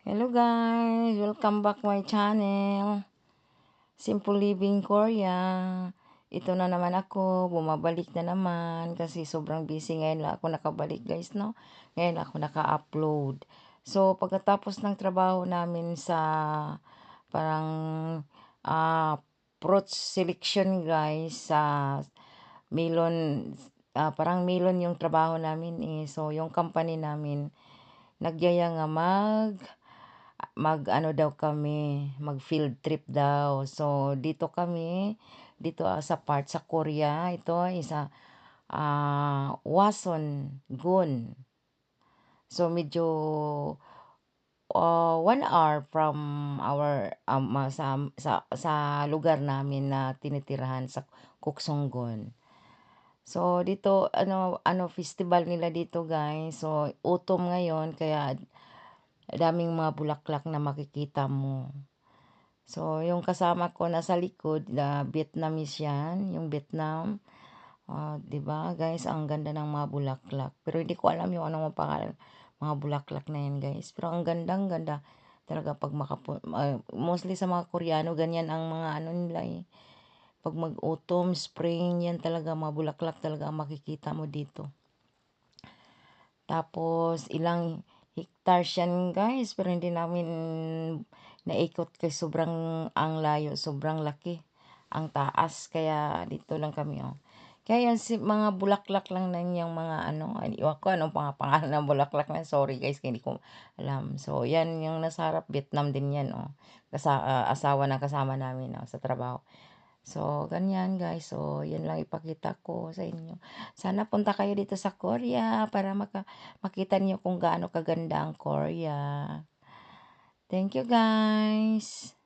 Hello guys! Welcome back my channel. Simple Living Korea. Ito na naman ako. Bumabalik na naman kasi sobrang busy ngayon lang ako nakabalik guys, no? Ngayon ako naka-upload. So, pagkatapos ng trabaho namin sa parang ah fruit selection guys sa melon, parang melon yung trabaho namin eh. So, yung company namin nagyaya nga mag-ano daw kami, mag-field trip daw. So, dito kami, dito sa part sa Korea, ito isa Wason, Gun. So, medyo 1 hour from our sa lugar namin na tinitirahan sa Kuksonggon. So, dito ano festival nila dito, guys. So, autumn ngayon kaya daming mga bulaklak na makikita mo. So, yung kasama ko nasa likod, Vietnamese yan, yung Vietnam. 'Di ba guys, ang ganda ng mga bulaklak. Pero hindi ko alam yung anong pangalan, mga bulaklak na yan guys. Pero ang ganda talaga pag mostly sa mga Koreano, ganyan ang mga ano nila eh. Pag mag-autumn, spring, yan talaga, mga bulaklak talaga ang makikita mo dito. Tapos, ilang hectares yan guys, pero hindi namin naikot kasi sobrang ang layo, sobrang laki, ang taas, kaya dito lang kami oh. Kaya yan, mga bulaklak lang na yung mga ano, iwan ko anong pangalan ng bulaklak na, sorry guys, hindi ko alam. So, yan yung nasa harap, Vietnam din yan oh. Asawa ng kasama namin oh, sa trabaho. So, ganyan guys. So, yun lang ipakita ko sa inyo. Sana punta kayo dito sa Korea para makita niyo kung gaano kaganda ang Korea. Thank you guys.